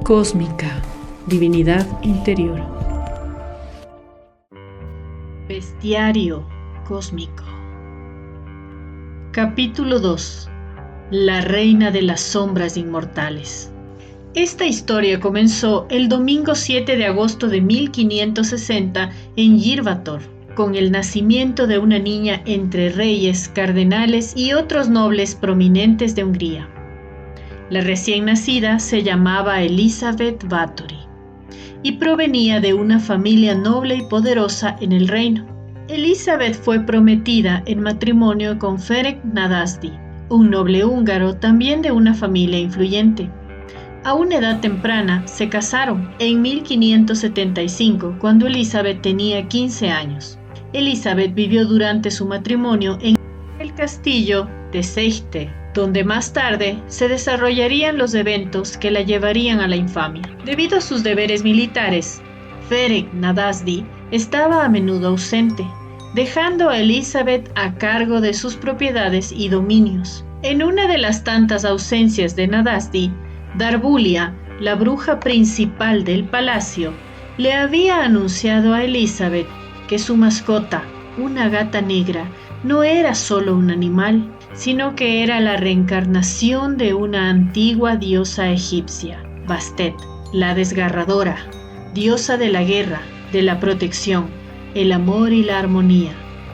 Cósmica, divinidad interior. Bestiario cósmico. Capítulo 2. La reina de las sombras inmortales. Esta historia comenzó el domingo 7 de agosto de 1560 en Girvator, con el nacimiento de una niña entre reyes, cardenales y otros nobles prominentes de Hungría. La recién nacida se llamaba Elisabeth Báthory y provenía de una familia noble y poderosa en el reino. Elisabeth fue prometida en matrimonio con Ferenc Nadasdy, un noble húngaro también de una familia influyente. A una edad temprana se casaron en 1575, cuando Elisabeth tenía 15 años. Elisabeth vivió durante su matrimonio en el castillo de Seichte, donde más tarde se desarrollarían los eventos que la llevarían a la infamia. Debido a sus deberes militares, Ferenc Nadasdy estaba a menudo ausente, dejando a Elisabeth a cargo de sus propiedades y dominios. En una de las tantas ausencias de Nadasdy, Darbulia, la bruja principal del palacio, le había anunciado a Elisabeth que su mascota, una gata negra, no era solo un animal, sino que era la reencarnación de una antigua diosa egipcia, Bastet, la desgarradora, diosa de la guerra, de la protección, el amor y la armonía,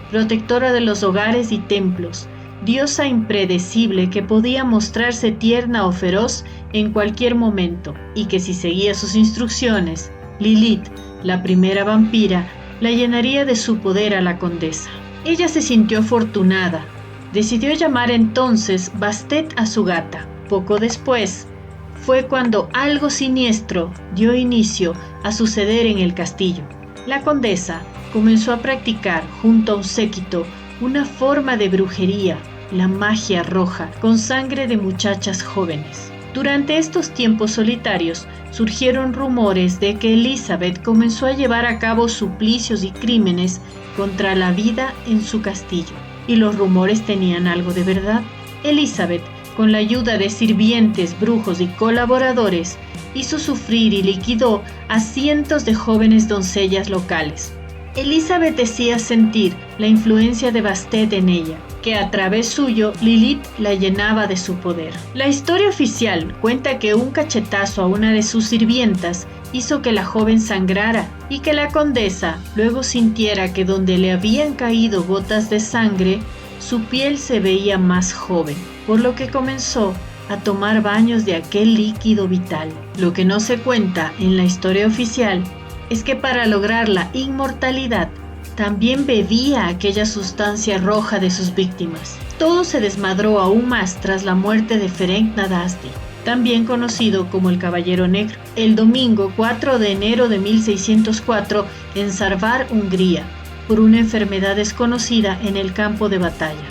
protectora de los hogares y templos, diosa impredecible que podía mostrarse tierna o feroz en cualquier momento, y que si seguía sus instrucciones, Lilith, la primera vampira, la llenaría de su poder a la condesa. Ella se sintió afortunada. Decidió llamar entonces Bastet a su gata. Poco después fue cuando algo siniestro dio inicio a suceder en el castillo. La condesa comenzó a practicar junto a un séquito una forma de brujería, la magia roja, con sangre de muchachas jóvenes. Durante estos tiempos solitarios surgieron rumores de que Elisabeth comenzó a llevar a cabo suplicios y crímenes contra la vida en su castillo. Y los rumores tenían algo de verdad. Elisabeth, con la ayuda de sirvientes, brujos y colaboradores, hizo sufrir y liquidó a cientos de jóvenes doncellas locales. Elisabeth decía sentir la influencia de Bastet en ella, que a través suyo Lilith la llenaba de su poder. La historia oficial cuenta que un cachetazo a una de sus sirvientas hizo que la joven sangrara y que la condesa luego sintiera que donde le habían caído gotas de sangre, su piel se veía más joven, por lo que comenzó a tomar baños de aquel líquido vital. Lo que no se cuenta en la historia oficial es que para lograr la inmortalidad también bebía aquella sustancia roja de sus víctimas. Todo se desmadró aún más tras la muerte de Ferenc Nadasdy, también conocido como el Caballero Negro, el domingo 4 de enero de 1604 en Szarvas, Hungría, por una enfermedad desconocida en el campo de batalla.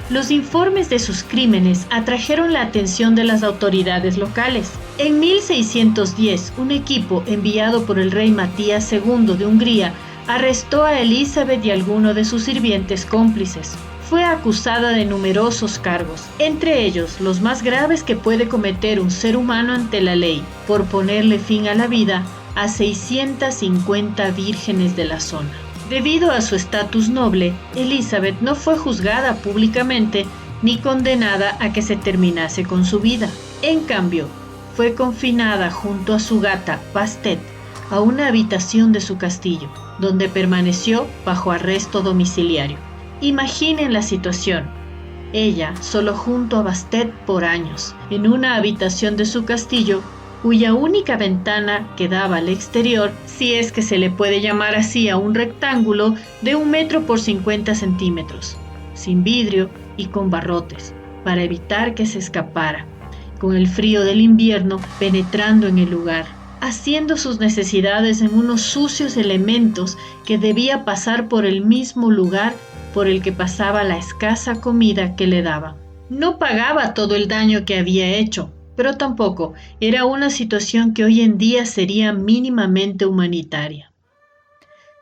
Los informes de sus crímenes atrajeron la atención de las autoridades locales. En 1610, un equipo enviado por el rey Matías II de Hungría arrestó a Elisabeth y a alguno de sus sirvientes cómplices. Fue acusada de numerosos cargos, entre ellos los más graves que puede cometer un ser humano ante la ley, por ponerle fin a la vida a 650 vírgenes de la zona. Debido a su estatus noble, Elisabeth no fue juzgada públicamente ni condenada a que se terminase con su vida. En cambio, fue confinada junto a su gata, Bastet, a una habitación de su castillo, donde permaneció bajo arresto domiciliario. Imaginen la situación. Ella, solo junto a Bastet por años, en una habitación de su castillo, cuya única ventana que daba al exterior, si es que se le puede llamar así a un rectángulo de 1 metro por 50 centímetros, sin vidrio y con barrotes, para evitar que se escapara, con el frío del invierno penetrando en el lugar, haciendo sus necesidades en unos sucios elementos que debía pasar por el mismo lugar por el que pasaba la escasa comida que le daban. No pagaba todo el daño que había hecho, pero tampoco era una situación que hoy en día sería mínimamente humanitaria.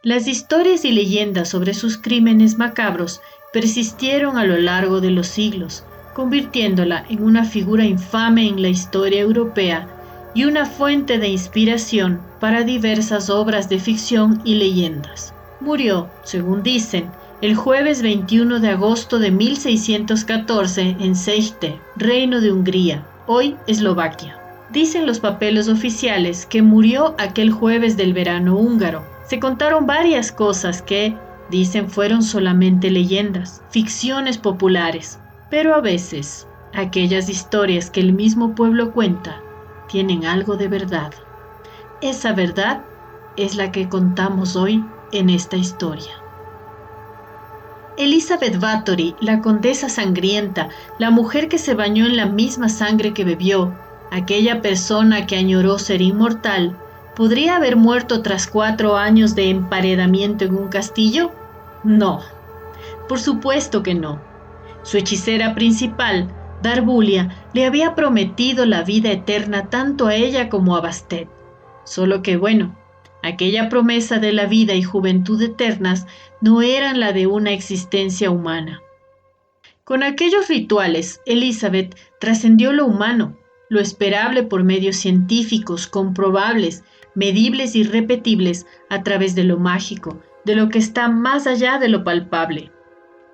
Las historias y leyendas sobre sus crímenes macabros persistieron a lo largo de los siglos, convirtiéndola en una figura infame en la historia europea y una fuente de inspiración para diversas obras de ficción y leyendas. Murió, según dicen, el jueves 21 de agosto de 1614 en Szeged, Reino de Hungría, hoy Eslovaquia. Dicen los papeles oficiales que murió aquel jueves del verano húngaro. Se contaron varias cosas que, dicen, fueron solamente leyendas, ficciones populares, pero a veces aquellas historias que el mismo pueblo cuenta tienen algo de verdad. Esa verdad es la que contamos hoy en esta historia. Elizabeth Bathory, la condesa sangrienta, la mujer que se bañó en la misma sangre que bebió, aquella persona que añoró ser inmortal, ¿podría haber muerto tras 4 años de emparedamiento en un castillo? No, por supuesto que no. Su hechicera principal, Darbulia, le había prometido la vida eterna tanto a ella como a Bastet. Solo que aquella promesa de la vida y juventud eternas no eran la de una existencia humana. Con aquellos rituales, Elizabeth trascendió lo humano, lo esperable por medios científicos, comprobables, medibles y repetibles a través de lo mágico, de lo que está más allá de lo palpable.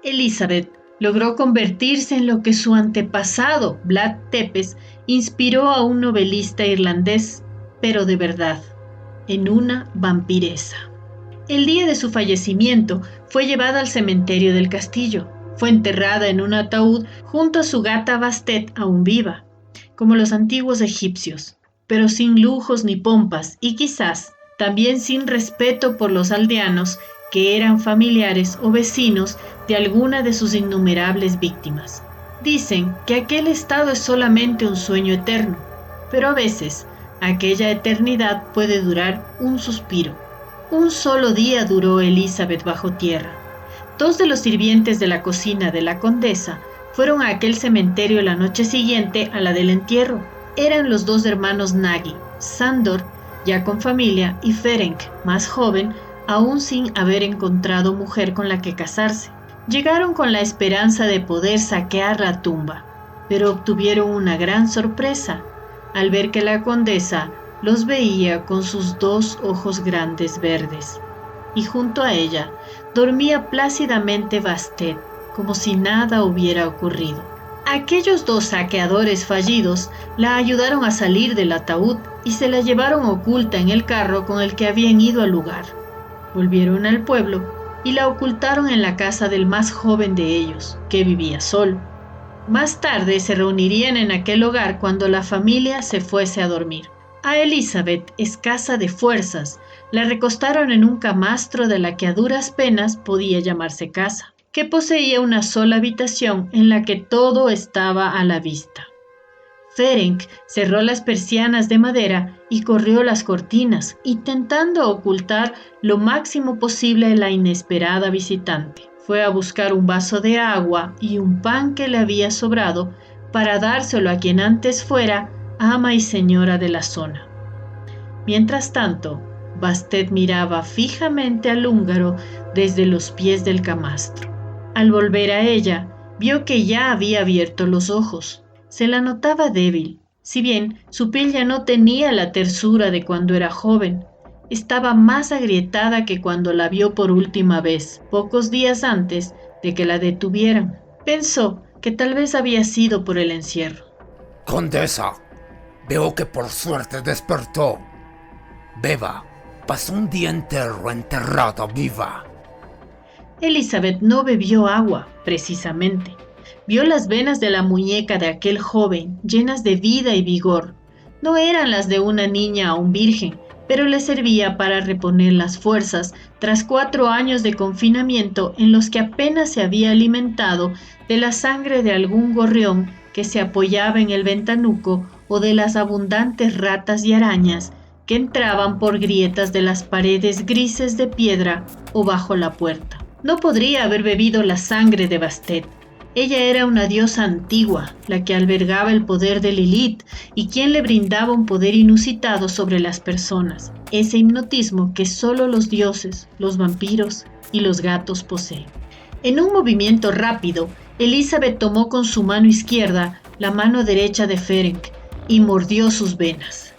Elizabeth logró convertirse en lo que su antepasado, Vlad Tepes, inspiró a un novelista irlandés, pero de verdad, en una vampiresa. El día de su fallecimiento fue llevada al cementerio del castillo. Fue enterrada en un ataúd junto a su gata Bastet aún viva, como los antiguos egipcios, pero sin lujos ni pompas y quizás también sin respeto por los aldeanos que eran familiares o vecinos de alguna de sus innumerables víctimas. Dicen que aquel estado es solamente un sueño eterno, pero a veces aquella eternidad puede durar un suspiro. Un solo día duró Elizabeth bajo tierra. 2 de los sirvientes de la cocina de la condesa fueron a aquel cementerio la noche siguiente a la del entierro. Eran los 2 hermanos Nagy, Sándor, ya con familia, y Ferenc, más joven, aún sin haber encontrado mujer con la que casarse. Llegaron con la esperanza de poder saquear la tumba, pero obtuvieron una gran sorpresa al ver que la condesa los veía con sus 2 ojos grandes verdes, y junto a ella dormía plácidamente Bastet, como si nada hubiera ocurrido. Aquellos 2 saqueadores fallidos la ayudaron a salir del ataúd y se la llevaron oculta en el carro con el que habían ido al lugar. Volvieron al pueblo y la ocultaron en la casa del más joven de ellos, que vivía solo. Más tarde se reunirían en aquel hogar cuando la familia se fuese a dormir. A Elizabeth, escasa de fuerzas, la recostaron en un camastro de la que a duras penas podía llamarse casa, que poseía una sola habitación en la que todo estaba a la vista. Ferenc cerró las persianas de madera y corrió las cortinas, intentando ocultar lo máximo posible a la inesperada visitante. Fue a buscar un vaso de agua y un pan que le había sobrado para dárselo a quien antes fuera ama y señora de la zona. Mientras tanto, Bastet miraba fijamente al húngaro desde los pies del camastro. Al volver a ella, vio que ya había abierto los ojos. Se la notaba débil, si bien su piel ya no tenía la tersura de cuando era joven. Estaba más agrietada que cuando la vio por última vez, pocos días antes de que la detuvieran. Pensó que tal vez había sido por el encierro. Condesa, veo que por suerte despertó. Beba, pasó un día entero enterrada viva. Elizabeth no bebió agua, precisamente. Vio las venas de la muñeca de aquel joven, llenas de vida y vigor. No eran las de una niña aún virgen, pero le servía para reponer las fuerzas tras 4 años de confinamiento en los que apenas se había alimentado de la sangre de algún gorrión que se apoyaba en el ventanuco o de las abundantes ratas y arañas que entraban por grietas de las paredes grises de piedra o bajo la puerta. No podría haber bebido la sangre de Bastet. Ella era una diosa antigua, la que albergaba el poder de Lilith y quien le brindaba un poder inusitado sobre las personas, ese hipnotismo que solo los dioses, los vampiros y los gatos poseen. En un movimiento rápido, Elizabeth tomó con su mano izquierda la mano derecha de Ferenc y mordió sus venas.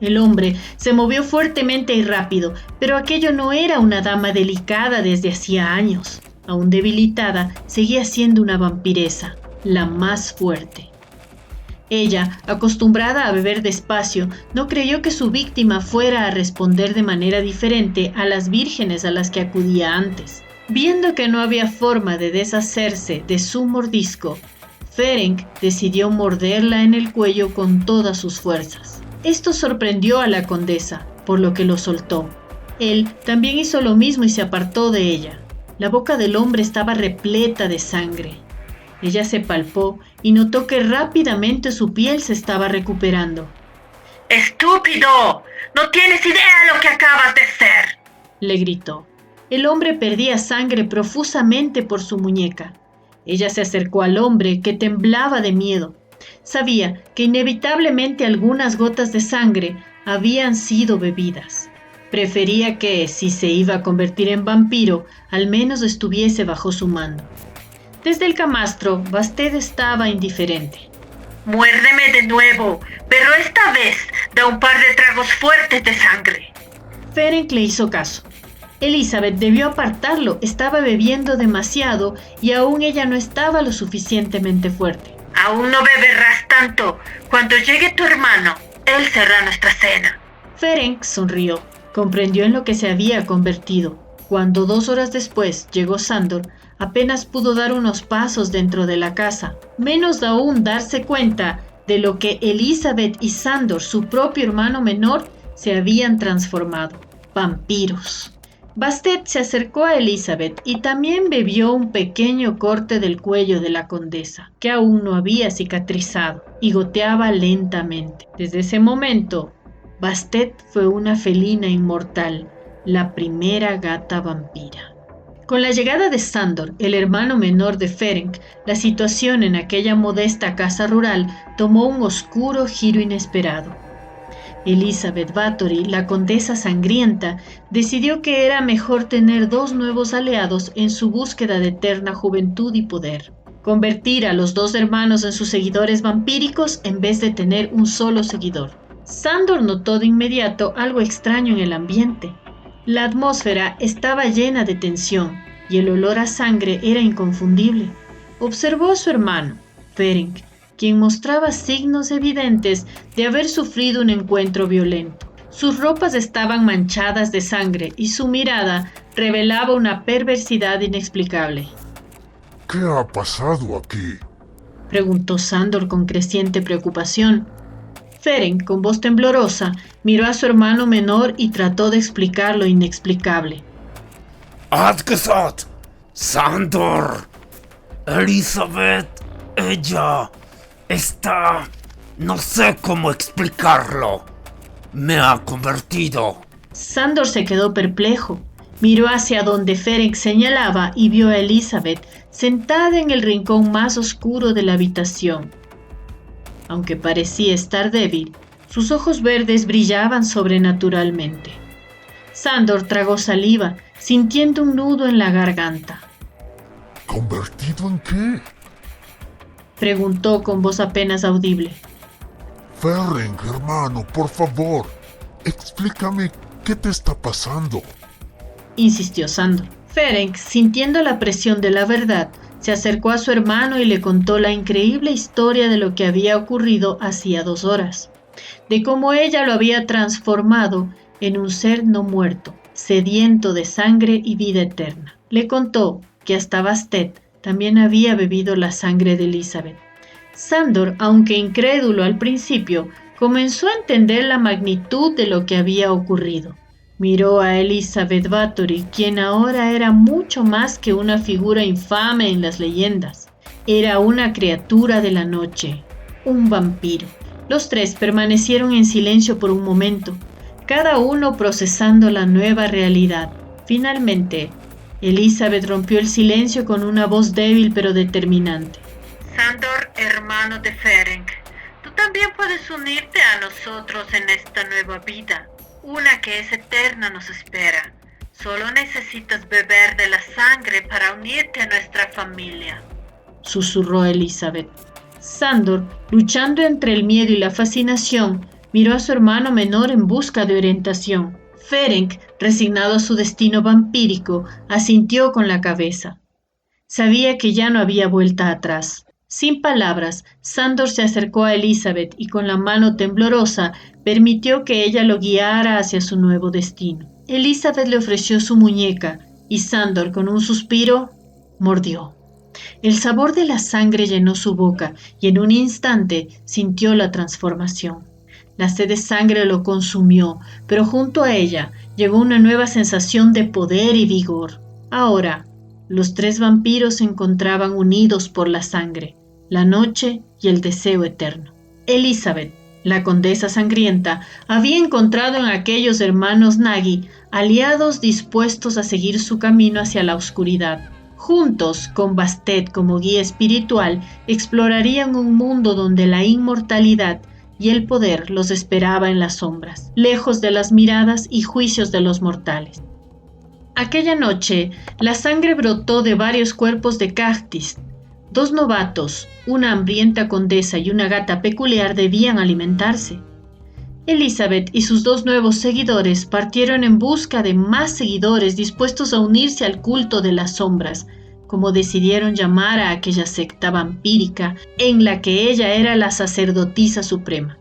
El hombre se movió fuertemente y rápido, pero aquello no era una dama delicada desde hacía años. Aún debilitada, seguía siendo una vampiresa, la más fuerte. Ella, acostumbrada a beber despacio, no creyó que su víctima fuera a responder de manera diferente a las vírgenes a las que acudía antes. Viendo que no había forma de deshacerse de su mordisco, Ferenc decidió morderla en el cuello con todas sus fuerzas. Esto sorprendió a la condesa, por lo que lo soltó. Él también hizo lo mismo y se apartó de ella. La boca del hombre estaba repleta de sangre. Ella se palpó y notó que rápidamente su piel se estaba recuperando. ¡Estúpido! ¡No tienes idea de lo que acabas de hacer!, le gritó. El hombre perdía sangre profusamente por su muñeca. Ella se acercó al hombre, que temblaba de miedo. Sabía que inevitablemente algunas gotas de sangre habían sido bebidas. Prefería que, si se iba a convertir en vampiro, al menos estuviese bajo su mando. Desde el camastro, Bastet estaba indiferente. Muérdeme de nuevo, pero esta vez da un par de tragos fuertes de sangre. Ferenc le hizo caso. Elizabeth debió apartarlo, estaba bebiendo demasiado y aún ella no estaba lo suficientemente fuerte. Aún no beberás tanto. Cuando llegue tu hermano, él será nuestra cena. Ferenc sonrió. Comprendió en lo que se había convertido. Cuando 2 horas después llegó Sandor, apenas pudo dar unos pasos dentro de la casa, menos aún darse cuenta de lo que Elizabeth y Sandor, su propio hermano menor, se habían transformado. Vampiros. Bastet se acercó a Elizabeth y también bebió un pequeño corte del cuello de la condesa, que aún no había cicatrizado, y goteaba lentamente. Desde ese momento, Bastet fue una felina inmortal, la primera gata vampira. Con la llegada de Sandor, el hermano menor de Ferenc, la situación en aquella modesta casa rural tomó un oscuro giro inesperado. Elizabeth Bathory, la condesa sangrienta, decidió que era mejor tener 2 nuevos aliados en su búsqueda de eterna juventud y poder. Convertir a los 2 hermanos en sus seguidores vampíricos en vez de tener un solo seguidor. Sandor notó de inmediato algo extraño en el ambiente. La atmósfera estaba llena de tensión y el olor a sangre era inconfundible. Observó a su hermano, Ferenc, quien mostraba signos evidentes de haber sufrido un encuentro violento. Sus ropas estaban manchadas de sangre y su mirada revelaba una perversidad inexplicable. ¿Qué ha pasado aquí?, preguntó Sandor con creciente preocupación. Ferenc, con voz temblorosa, miró a su hermano menor y trató de explicar lo inexplicable. Adgesat, Sandor, Elizabeth, ella está... no sé cómo explicarlo. Me ha convertido. Sandor se quedó perplejo. Miró hacia donde Ferenc señalaba y vio a Elizabeth sentada en el rincón más oscuro de la habitación. Aunque parecía estar débil, sus ojos verdes brillaban sobrenaturalmente. Sandor tragó saliva, sintiendo un nudo en la garganta. ¿Convertido en qué?, preguntó con voz apenas audible. Ferenc, hermano, por favor, explícame qué te está pasando, insistió Sandor. Ferenc, sintiendo la presión de la verdad, se acercó a su hermano y le contó la increíble historia de lo que había ocurrido hacía 2 horas, de cómo ella lo había transformado en un ser no muerto, sediento de sangre y vida eterna. Le contó que hasta Bastet también había bebido la sangre de Elizabeth. Sandor, aunque incrédulo al principio, comenzó a entender la magnitud de lo que había ocurrido. Miró a Elizabeth Bathory, quien ahora era mucho más que una figura infame en las leyendas. Era una criatura de la noche, un vampiro. Los 3 permanecieron en silencio por un momento, cada uno procesando la nueva realidad. Finalmente, Elizabeth rompió el silencio con una voz débil pero determinante. Sandor, hermano de Ferenc, tú también puedes unirte a nosotros en esta nueva vida. Una que es eterna nos espera. Solo necesitas beber de la sangre para unirte a nuestra familia, susurró Elizabeth. Sandor, luchando entre el miedo y la fascinación, miró a su hermano menor en busca de orientación. Ferenc, resignado a su destino vampírico, asintió con la cabeza. Sabía que ya no había vuelta atrás. Sin palabras, Sándor se acercó a Elizabeth y con la mano temblorosa permitió que ella lo guiara hacia su nuevo destino. Elizabeth le ofreció su muñeca y Sándor, con un suspiro, mordió. El sabor de la sangre llenó su boca y en un instante sintió la transformación. La sed de sangre lo consumió, pero junto a ella llegó una nueva sensación de poder y vigor. Ahora, los tres vampiros se encontraban unidos por la sangre, la noche y el deseo eterno. Elizabeth, la condesa sangrienta, había encontrado en aquellos hermanos Nagy aliados dispuestos a seguir su camino hacia la oscuridad. Juntos, con Bastet como guía espiritual, explorarían un mundo donde la inmortalidad y el poder los esperaba en las sombras, lejos de las miradas y juicios de los mortales. Aquella noche, la sangre brotó de varios cuerpos de Cactis. Dos novatos, una hambrienta condesa y una gata peculiar debían alimentarse. Elizabeth y sus dos nuevos seguidores partieron en busca de más seguidores dispuestos a unirse al culto de las sombras, como decidieron llamar a aquella secta vampírica en la que ella era la sacerdotisa suprema.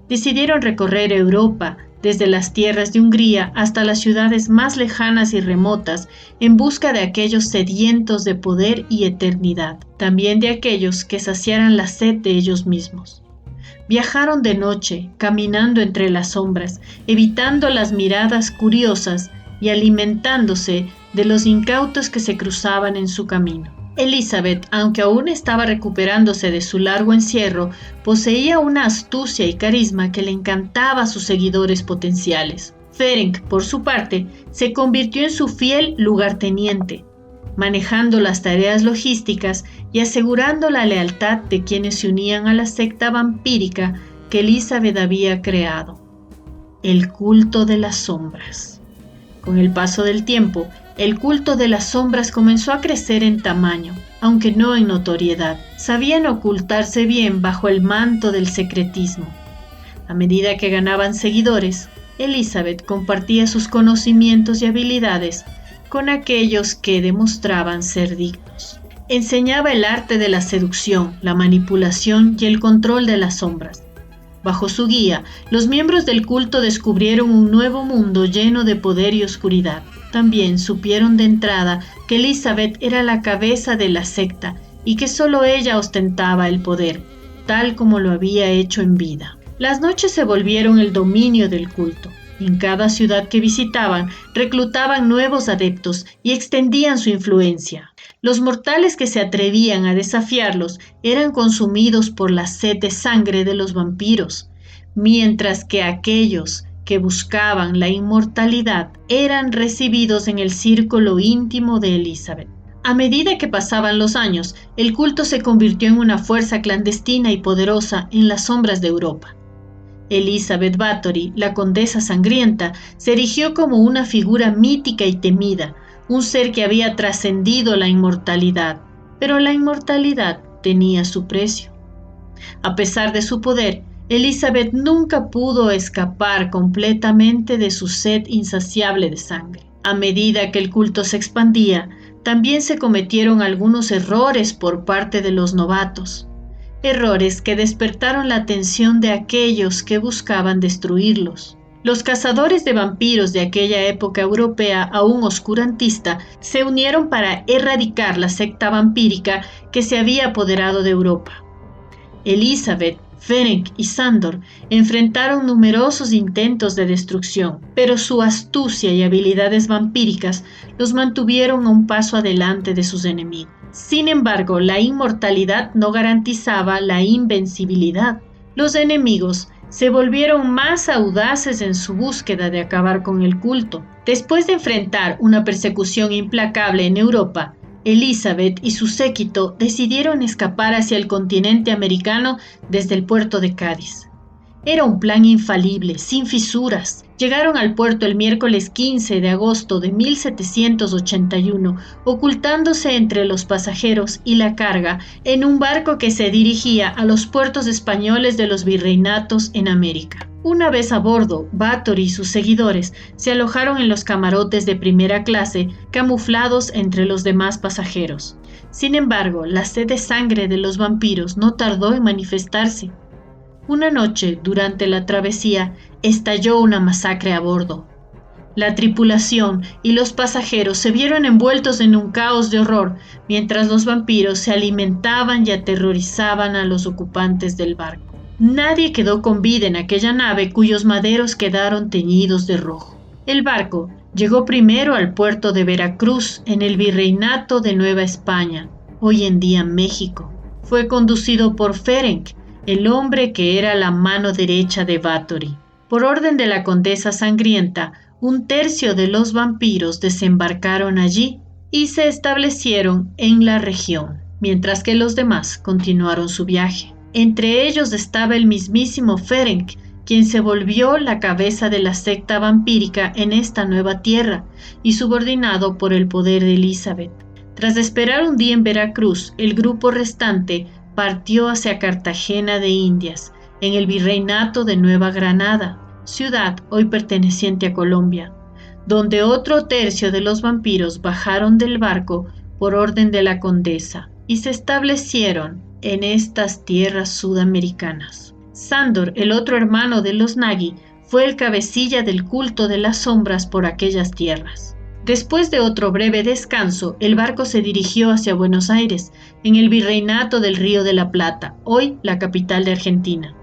Decidieron recorrer Europa, desde las tierras de Hungría hasta las ciudades más lejanas y remotas, en busca de aquellos sedientos de poder y eternidad, también de aquellos que saciaran la sed de ellos mismos. Viajaron de noche, caminando entre las sombras, evitando las miradas curiosas y alimentándose de los incautos que se cruzaban en su camino. Elizabeth, aunque aún estaba recuperándose de su largo encierro, poseía una astucia y carisma que le encantaba a sus seguidores potenciales. Ferenc, por su parte, se convirtió en su fiel lugarteniente, manejando las tareas logísticas y asegurando la lealtad de quienes se unían a la secta vampírica que Elizabeth había creado, el culto de las sombras. Con el paso del tiempo, el culto de las sombras comenzó a crecer en tamaño, aunque no en notoriedad. Sabían ocultarse bien bajo el manto del secretismo. A medida que ganaban seguidores, Elizabeth compartía sus conocimientos y habilidades con aquellos que demostraban ser dignos. Enseñaba el arte de la seducción, la manipulación y el control de las sombras. Bajo su guía, los miembros del culto descubrieron un nuevo mundo lleno de poder y oscuridad. También supieron de entrada que Elizabeth era la cabeza de la secta y que solo ella ostentaba el poder, tal como lo había hecho en vida. Las noches se volvieron el dominio del culto. En cada ciudad que visitaban, reclutaban nuevos adeptos y extendían su influencia. Los mortales que se atrevían a desafiarlos eran consumidos por la sed de sangre de los vampiros, mientras que aquellos que buscaban la inmortalidad eran recibidos en el círculo íntimo de Elizabeth. A medida que pasaban los años, el culto se convirtió en una fuerza clandestina y poderosa en las sombras de Europa. Elizabeth Bathory, la condesa sangrienta, se erigió como una figura mítica y temida, un ser que había trascendido la inmortalidad, pero la inmortalidad tenía su precio. A pesar de su poder, Elizabeth nunca pudo escapar completamente de su sed insaciable de sangre. A medida que el culto se expandía, también se cometieron algunos errores por parte de los novatos. Errores que despertaron la atención de aquellos que buscaban destruirlos. Los cazadores de vampiros de aquella época europea aún oscurantista se unieron para erradicar la secta vampírica que se había apoderado de Europa. Elizabeth, Ferenc y Sándor enfrentaron numerosos intentos de destrucción, pero su astucia y habilidades vampíricas los mantuvieron a un paso adelante de sus enemigos. Sin embargo, la inmortalidad no garantizaba la invencibilidad. Los enemigos se volvieron más audaces en su búsqueda de acabar con el culto. Después de enfrentar una persecución implacable en Europa, Elizabeth y su séquito decidieron escapar hacia el continente americano desde el puerto de Cádiz. Era un plan infalible, sin fisuras. Llegaron al puerto el miércoles 15 de agosto de 1781, ocultándose entre los pasajeros y la carga en un barco que se dirigía a los puertos españoles de los virreinatos en América. Una vez a bordo, Báthory y sus seguidores se alojaron en los camarotes de primera clase, camuflados entre los demás pasajeros. Sin embargo, la sed de sangre de los vampiros no tardó en manifestarse. Una noche, durante la travesía, estalló una masacre a bordo. La tripulación y los pasajeros se vieron envueltos en un caos de horror, mientras los vampiros se alimentaban y aterrorizaban a los ocupantes del barco. Nadie quedó con vida en aquella nave cuyos maderos quedaron teñidos de rojo. El barco llegó primero al puerto de Veracruz, en el Virreinato de Nueva España, hoy en día México. Fue conducido por Ferenc, el hombre que era la mano derecha de Báthory. Por orden de la condesa sangrienta, 1/3 de los vampiros desembarcaron allí y se establecieron en la región, mientras que los demás continuaron su viaje. Entre ellos estaba el mismísimo Ferenc, quien se volvió la cabeza de la secta vampírica en esta nueva tierra y subordinado por el poder de Elizabeth. Tras esperar un día en Veracruz, el grupo restante partió hacia Cartagena de Indias, en el Virreinato de Nueva Granada, ciudad hoy perteneciente a Colombia, donde otro 1/3 de los vampiros bajaron del barco por orden de la condesa y se establecieron en estas tierras sudamericanas. Sándor, el otro hermano de los Nagi, fue el cabecilla del culto de las sombras por aquellas tierras. Después de otro breve descanso, el barco se dirigió hacia Buenos Aires, en el Virreinato del Río de la Plata, hoy la capital de Argentina.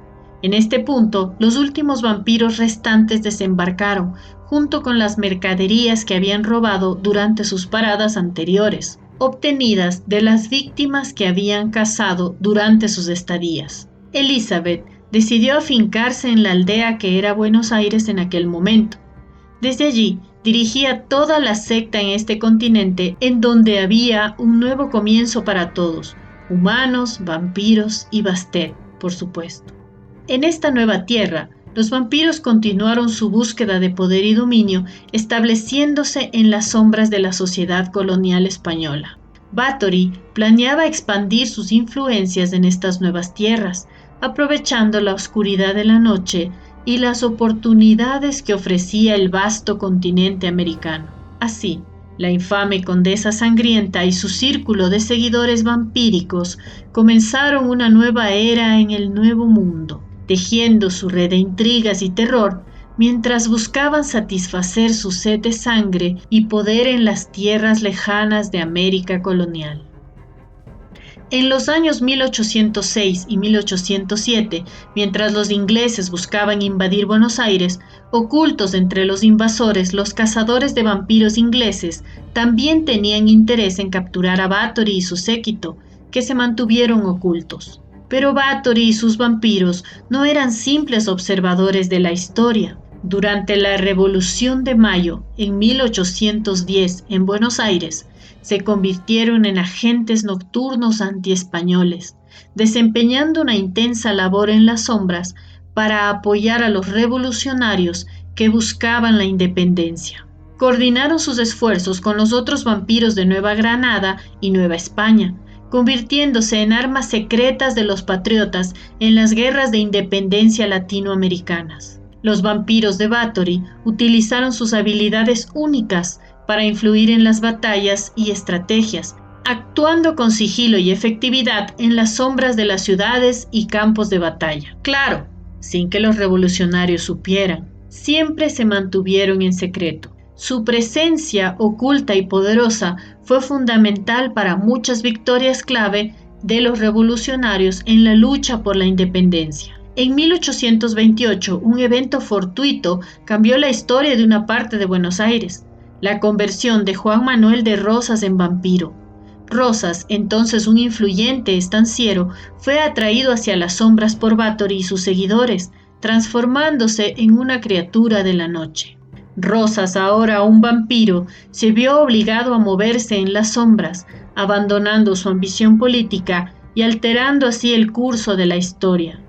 En este punto, los últimos vampiros restantes desembarcaron, junto con las mercaderías que habían robado durante sus paradas anteriores, obtenidas de las víctimas que habían cazado durante sus estadías. Elizabeth decidió afincarse en la aldea que era Buenos Aires en aquel momento. Desde allí, dirigía toda la secta en este continente, en donde había un nuevo comienzo para todos, humanos, vampiros y Bastet, por supuesto. En esta nueva tierra, los vampiros continuaron su búsqueda de poder y dominio, estableciéndose en las sombras de la sociedad colonial española. Báthory planeaba expandir sus influencias en estas nuevas tierras, aprovechando la oscuridad de la noche y las oportunidades que ofrecía el vasto continente americano. Así, la infame condesa sangrienta y su círculo de seguidores vampíricos comenzaron una nueva era en el Nuevo Mundo, tejiendo su red de intrigas y terror mientras buscaban satisfacer su sed de sangre y poder en las tierras lejanas de América colonial. En los años 1806 y 1807, mientras los ingleses buscaban invadir Buenos Aires, ocultos entre los invasores, los cazadores de vampiros ingleses también tenían interés en capturar a Báthory y su séquito, que se mantuvieron ocultos. Pero Báthory y sus vampiros no eran simples observadores de la historia. Durante la Revolución de Mayo, en 1810, en Buenos Aires, se convirtieron en agentes nocturnos antiespañoles, desempeñando una intensa labor en las sombras para apoyar a los revolucionarios que buscaban la independencia. Coordinaron sus esfuerzos con los otros vampiros de Nueva Granada y Nueva España, convirtiéndose en armas secretas de los patriotas en las guerras de independencia latinoamericanas. Los vampiros de Báthory utilizaron sus habilidades únicas para influir en las batallas y estrategias, actuando con sigilo y efectividad en las sombras de las ciudades y campos de batalla. Claro, sin que los revolucionarios supieran, siempre se mantuvieron en secreto. Su presencia oculta y poderosa fue fundamental para muchas victorias clave de los revolucionarios en la lucha por la independencia. En 1828, un evento fortuito cambió la historia de una parte de Buenos Aires: la conversión de Juan Manuel de Rosas en vampiro. Rosas, entonces un influyente estanciero, fue atraído hacia las sombras por Báthory y sus seguidores, transformándose en una criatura de la noche. Rosas, ahora un vampiro, se vio obligado a moverse en las sombras, abandonando su ambición política y alterando así el curso de la historia.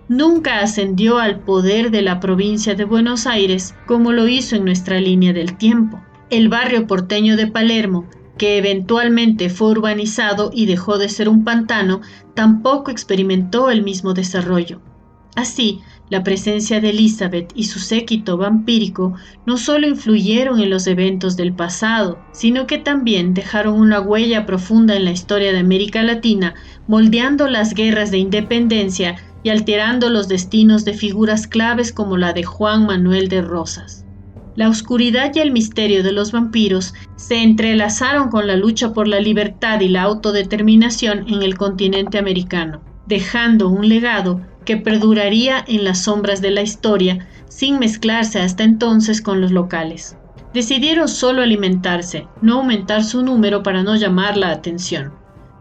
Nunca ascendió al poder de la provincia de Buenos Aires como lo hizo en nuestra línea del tiempo. El barrio porteño de Palermo, que eventualmente fue urbanizado y dejó de ser un pantano, tampoco experimentó el mismo desarrollo. Así, La presencia de Elizabeth y su séquito vampírico no solo influyeron en los eventos del pasado, sino que también dejaron una huella profunda en la historia de América Latina, moldeando las guerras de independencia y alterando los destinos de figuras claves como la de Juan Manuel de Rosas. La oscuridad y el misterio de los vampiros se entrelazaron con la lucha por la libertad y la autodeterminación en el continente americano, dejando un legado que perduraría en las sombras de la historia sin mezclarse hasta entonces con los locales. Decidieron solo alimentarse, no aumentar su número para no llamar la atención.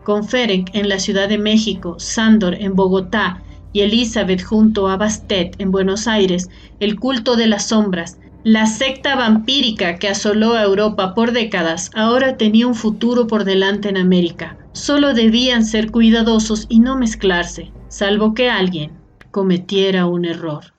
Con Ferenc en la Ciudad de México, Sándor en Bogotá y Elizabeth junto a Bastet en Buenos Aires, el culto de las sombras, la secta vampírica que asoló a Europa por décadas, ahora tenía un futuro por delante en América. Solo debían ser cuidadosos y no mezclarse, salvo que alguien cometiera un error.